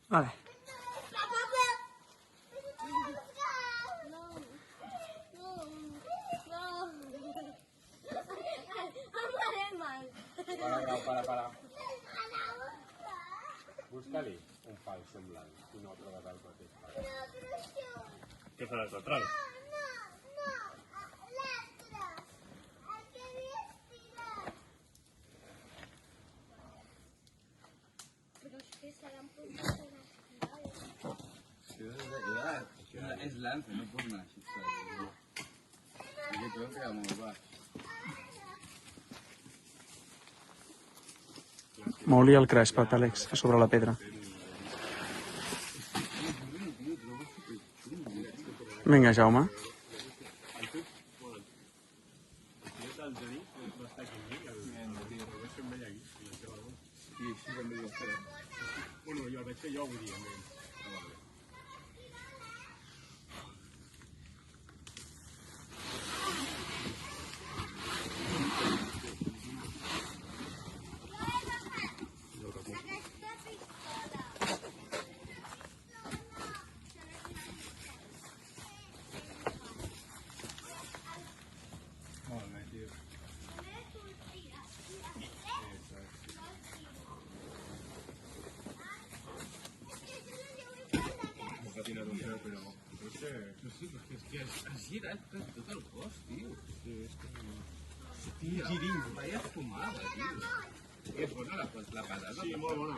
Vale. Para. Busca-li un pal semblant i no trobes el mateix pal. Què faràs l'altre? És l'altre, no pot anar així. Aquí tot queda molt baix. Mou-li el crespet, Àlex, a sobre la pedra. Vinga, Jaume. Bueno, jo el vaig fer jo, vull dir, amb ell. Molt bé, tio. Patinador, però... No sé... És que has girat tot el cos, tio. Sí, és que... Hòstia, giringo. Vaya fumada, tio. És bona la patata? Sí, molt bona.